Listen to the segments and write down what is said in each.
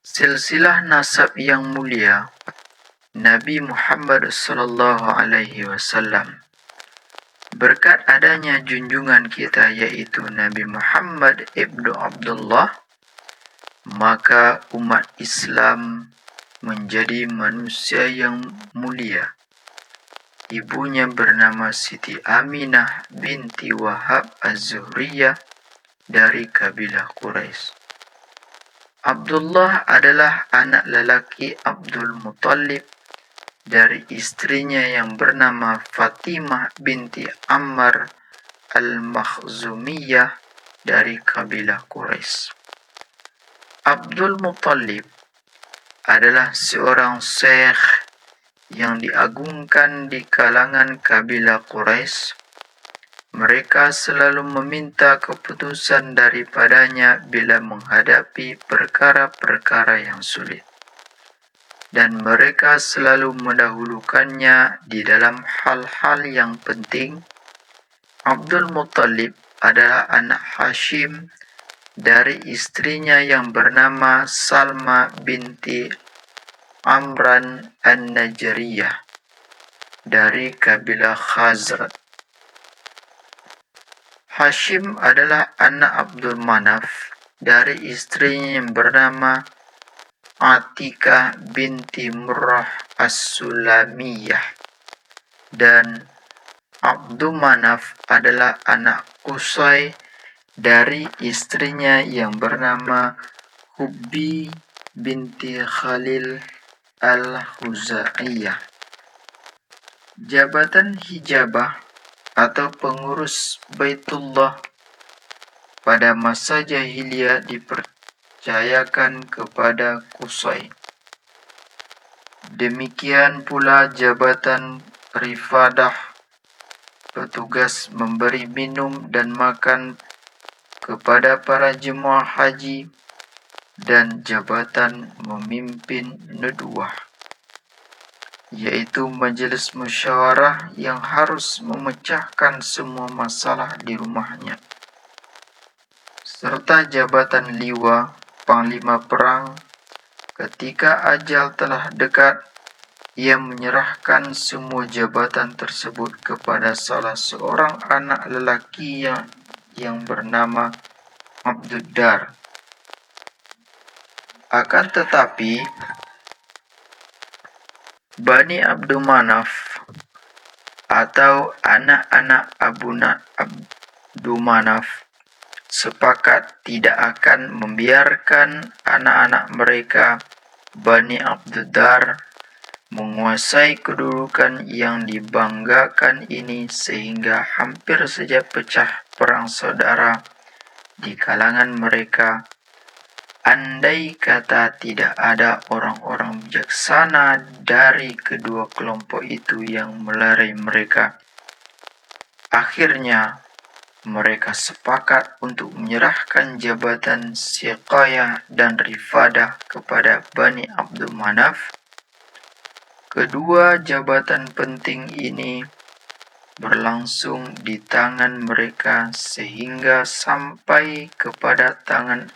Silsilah nasab yang mulia Nabi Muhammad sallallahu alaihi wasallam. Berkat adanya junjungan kita yaitu Nabi Muhammad ibnu Abdullah, maka umat Islam menjadi manusia yang mulia. Ibunya bernama Siti Aminah binti Wahab Az-Zuhriyah dari kabilah Quraisy. Abdullah adalah anak lelaki Abdul Muttalib dari istrinya yang bernama Fatimah binti Ammar Al-Makhzumiyah dari kabilah Quraisy. Abdul Muttalib adalah seorang syekh yang diagungkan di kalangan kabilah Quraisy. Mereka selalu meminta keputusan daripadanya bila menghadapi perkara-perkara yang sulit. Dan mereka selalu mendahulukannya di dalam hal-hal yang penting. Abdul Muttalib adalah anak Hashim dari istrinya yang bernama Salma binti Amran An-Najjariyah dari kabilah Khazraj. Hashim adalah anak Abdul Manaf dari istrinya yang bernama Atikah binti Murrah As-Sulamiyah, dan Abdul Manaf adalah anak Qusay dari istrinya yang bernama Hubbi binti Khalil Al-Huzaiyah. Jabatan hijabah atau pengurus Baitullah pada masa jahiliyah dipercayakan kepada Qusay. Demikian pula jabatan rifadah, petugas memberi minum dan makan kepada para jemaah haji, dan jabatan memimpin nudwah, yaitu majelis musyawarah yang harus memecahkan semua masalah di rumahnya, serta jabatan liwa, panglima perang. Ketika ajal telah dekat, ia menyerahkan semua jabatan tersebut kepada salah seorang anak lelaki yang bernama Abdud Dar. Akan tetapi, Bani Abdul Manaf atau anak-anak Abdul Manaf sepakat tidak akan membiarkan anak-anak mereka Bani Abdud Dar menguasai kedudukan yang dibanggakan ini, sehingga hampir saja pecah perang saudara di kalangan mereka. Andai kata tidak ada orang-orang bijaksana dari kedua kelompok itu yang melerai mereka. Akhirnya, mereka sepakat untuk menyerahkan jabatan siqayah dan rifadah kepada Bani Abdul Manaf. Kedua jabatan penting ini berlangsung di tangan mereka sehingga sampai kepada tangan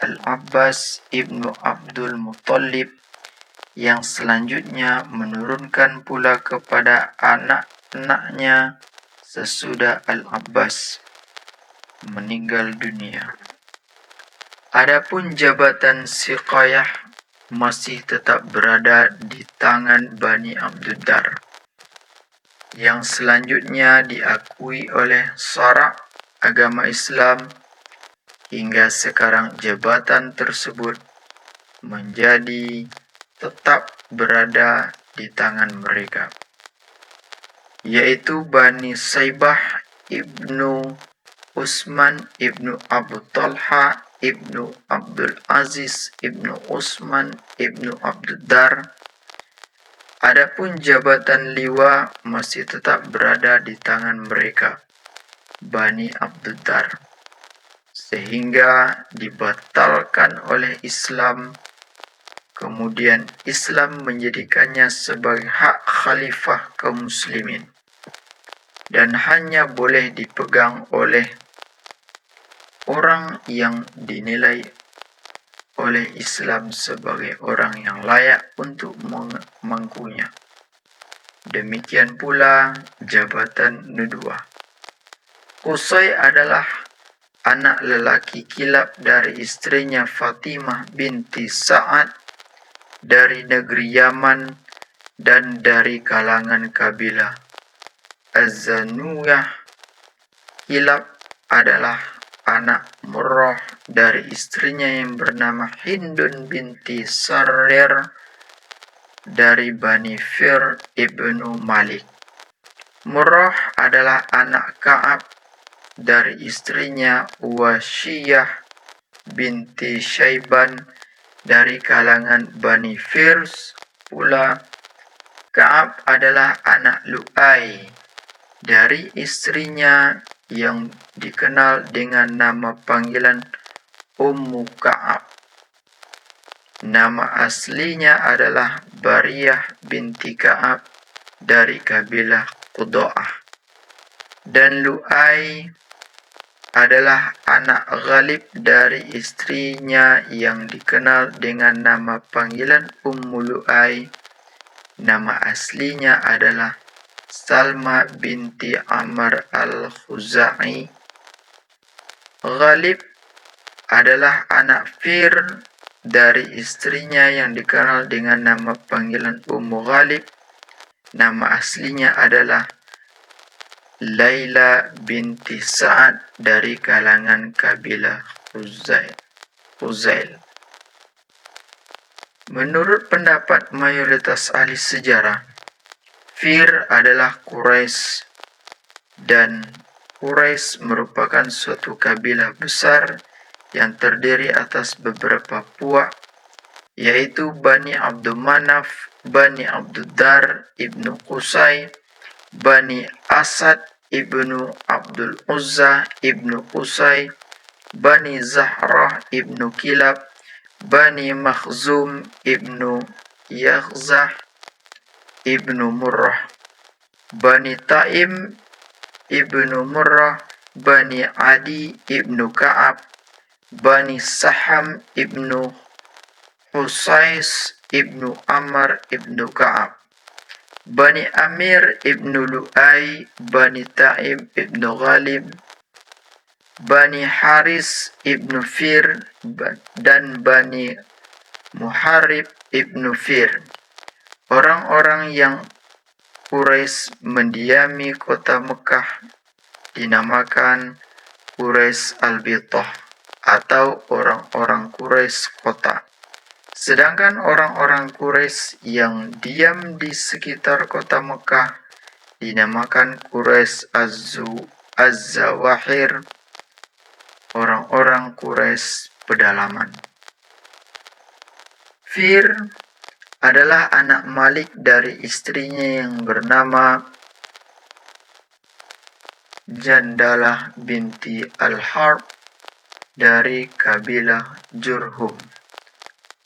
Al-Abbas ibnu Abdul Muttalib, yang selanjutnya menurunkan pula kepada anak-anaknya sesudah Al-Abbas meninggal dunia. Adapun jabatan siqayah masih tetap berada di tangan Bani Abdud Dar, yang selanjutnya diakui oleh syarak agama Islam. Hingga sekarang jabatan tersebut menjadi tetap berada di tangan mereka, yaitu Bani Saibah ibnu Utsman ibnu Abu Talha ibnu Abdul Aziz ibnu Utsman ibnu Abdud Dar. Adapun jabatan liwa masih tetap berada di tangan mereka, Bani Abdud Dar, sehingga dibatalkan oleh Islam. Kemudian Islam menjadikannya sebagai hak khalifah kaum muslimin dan hanya boleh dipegang oleh orang yang dinilai oleh Islam sebagai orang yang layak untuk memangkunya. Demikian pula jabatan nubuwah. Qusay adalah anak lelaki kilap dari istrinya Fatimah binti Sa'ad dari negeri Yaman dan dari kalangan kabilah Az-Zanuyah. Kilab adalah anak Murrah dari istrinya yang bernama Hindun binti Sarir dari Bani Fir ibnu Malik. Murrah adalah anak Ka'ab dari istrinya Uwasyiyah binti Syaiban dari kalangan Bani Firs pula. Ka'ab adalah anak Lu'ay dari istrinya yang dikenal dengan nama panggilan Ummu Ka'ab. Nama aslinya adalah Bariyah binti Ka'ab dari kabilah Qudo'ah. Dan Lu'ay adalah anak Ghalib dari istrinya yang dikenal dengan nama panggilan Ummu Lu'ay. Nama aslinya adalah Salma binti Amr al-Khuzai. Ghalib adalah anak Fir dari istrinya yang dikenal dengan nama panggilan Ummu Ghalib. Nama aslinya adalah Laila binti Sa'ad dari kalangan kabilah Huzail. Menurut pendapat mayoritas ahli sejarah, Fir adalah Quraisy, dan Quraisy merupakan suatu kabilah besar yang terdiri atas beberapa puak, yaitu Bani Abdul Manaf, Bani Abdul Dar ibnu Qusay, Bani Asad ibnu Abdul Uzza ibnu Qusay, Bani Zahrah ibnu Kilab, Bani Makhzum ibnu Yaghzah ibnu Murrah, Bani Taim ibnu Murrah, Bani Adi ibnu Ka'ab, Bani Saham ibnu Husais ibnu Amr ibnu Ka'ab, Bani Amir ibnu Lu'ay, Bani Taim ibnu Ghalib, Bani Haris ibnu Fir, dan Bani Muharib ibnu Fir. Orang-orang yang Quraisy mendiami kota Mekah dinamakan Quraisy Al-Bitah atau orang-orang Quraisy kota. Sedangkan orang-orang Quraisy yang diam di sekitar kota Mekah dinamakan Quraisy Az-Zawahir, orang-orang Quraisy pedalaman. Fir adalah anak Malik dari istrinya yang bernama Jandalah binti Al-Harb dari kabilah Jurhum.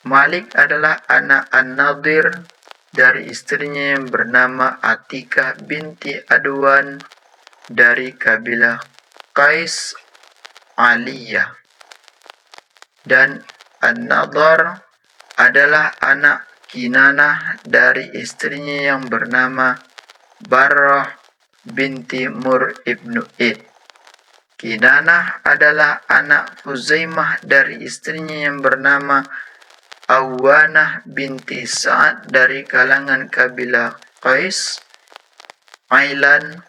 Malik adalah anak An-Nadir dari istrinya yang bernama Atikah binti Adwan dari kabilah Qais Aliyah. Dan An-Nadar adalah anak Kinanah dari istrinya yang bernama Barrah binti Mur ibnu Id. Kinanah adalah anak Huzaimah dari istrinya yang bernama Awanah binti Sa'ad dari kalangan kabilah Qais Ailan.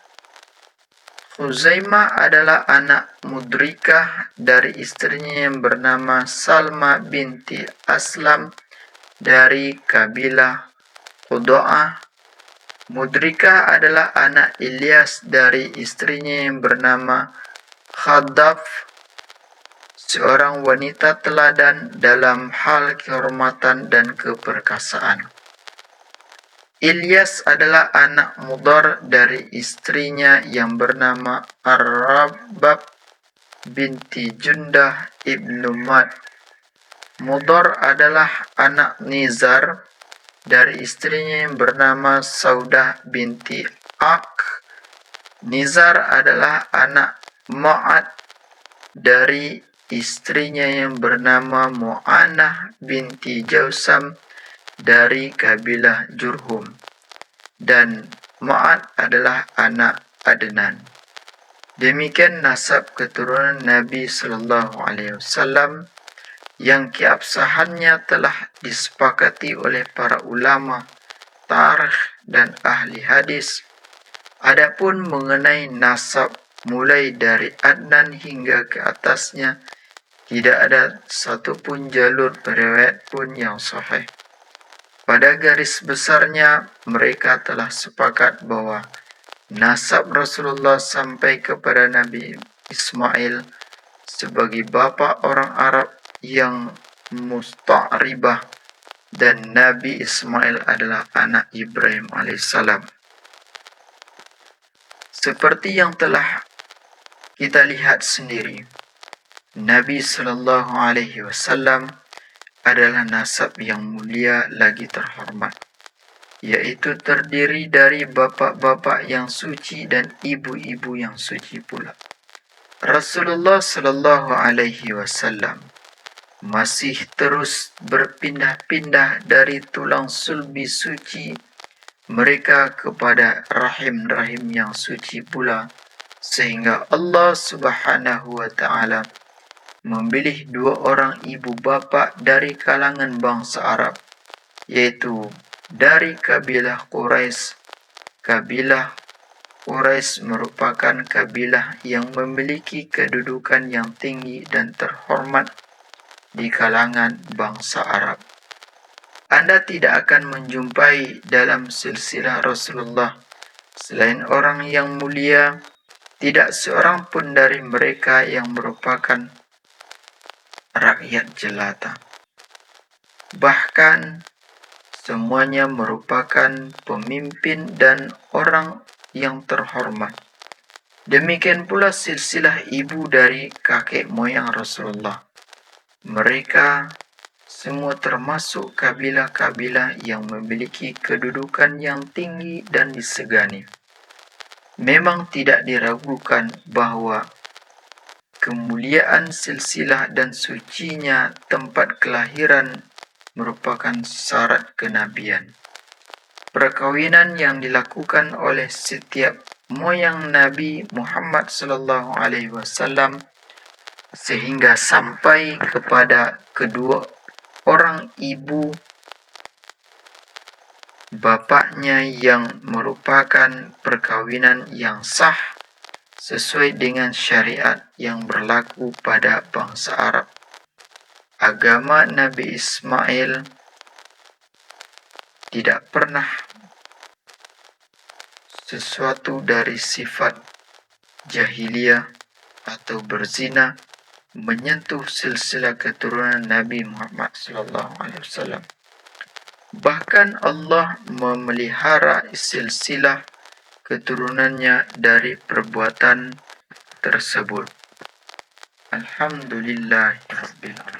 Huzaimah adalah anak Mudrikah dari istrinya yang bernama Salma binti Aslam dari kabilah Qudo'ah. Mudrikah adalah anak Ilyas dari istrinya yang bernama Khadaf, seorang wanita teladan dalam hal kehormatan dan keperkasaan. Ilyas adalah anak Mudar dari istrinya yang bernama Ar-Rabab binti Jundah ibnu Mad. Mudar adalah anak Nizar dari istrinya yang bernama Saudah binti Ak. Nizar adalah anak Ma'ad dari istrinya yang bernama Mu'anah binti Jausam dari kabilah Jurhum, dan Mu'ad adalah anak Adnan. Demikian nasab keturunan Nabi Sallallahu Alaihi Wasallam yang keabsahannya telah disepakati oleh para ulama, tarikh, dan ahli hadis. Adapun mengenai nasab mulai dari Adnan hingga ke atasnya, tidak ada satupun jalur riwayat pun yang sahih. Pada garis besarnya, mereka telah sepakat bahwa nasab Rasulullah sampai kepada Nabi Ismail sebagai bapa orang Arab yang musta'ribah, dan Nabi Ismail adalah anak Ibrahim alaihissalam. Seperti yang telah kita lihat sendiri, Nabi Sallallahu Alaihi Wasallam adalah nasab yang mulia lagi terhormat, yaitu terdiri dari bapak-bapak yang suci dan ibu-ibu yang suci pula. Rasulullah Sallallahu Alaihi Wasallam masih terus berpindah-pindah dari tulang sulbi suci mereka kepada rahim-rahim yang suci pula, sehingga Allah Subhanahu wa Ta'ala memilih dua orang ibu bapa dari kalangan bangsa Arab, yaitu dari kabilah Quraisy. Kabilah Quraisy merupakan kabilah yang memiliki kedudukan yang tinggi dan terhormat di kalangan bangsa Arab. Anda tidak akan menjumpai dalam silsilah Rasulullah selain orang yang mulia, tidak seorang pun dari mereka yang merupakan rakyat jelata. Bahkan semuanya merupakan pemimpin dan orang yang terhormat. Demikian pula silsilah ibu dari kakek moyang Rasulullah. Mereka semua termasuk kabilah-kabilah yang memiliki kedudukan yang tinggi dan disegani. Memang tidak diragukan bahwa kemuliaan silsilah dan sucinya tempat kelahiran merupakan syarat kenabian. Perkawinan yang dilakukan oleh setiap moyang Nabi Muhammad sallallahu alaihi wasallam sehingga sampai kepada kedua orang ibu bapaknya yang merupakan perkawinan yang sah sesuai dengan syariat yang berlaku pada bangsa Arab. Agama Nabi Ismail tidak pernah sesuatu dari sifat jahiliyah atau berzina menyentuh silsilah keturunan Nabi Muhammad SAW. Bahkan Allah memelihara silsilah keturunannya dari perbuatan tersebut. Alhamdulillahirabbil alamin.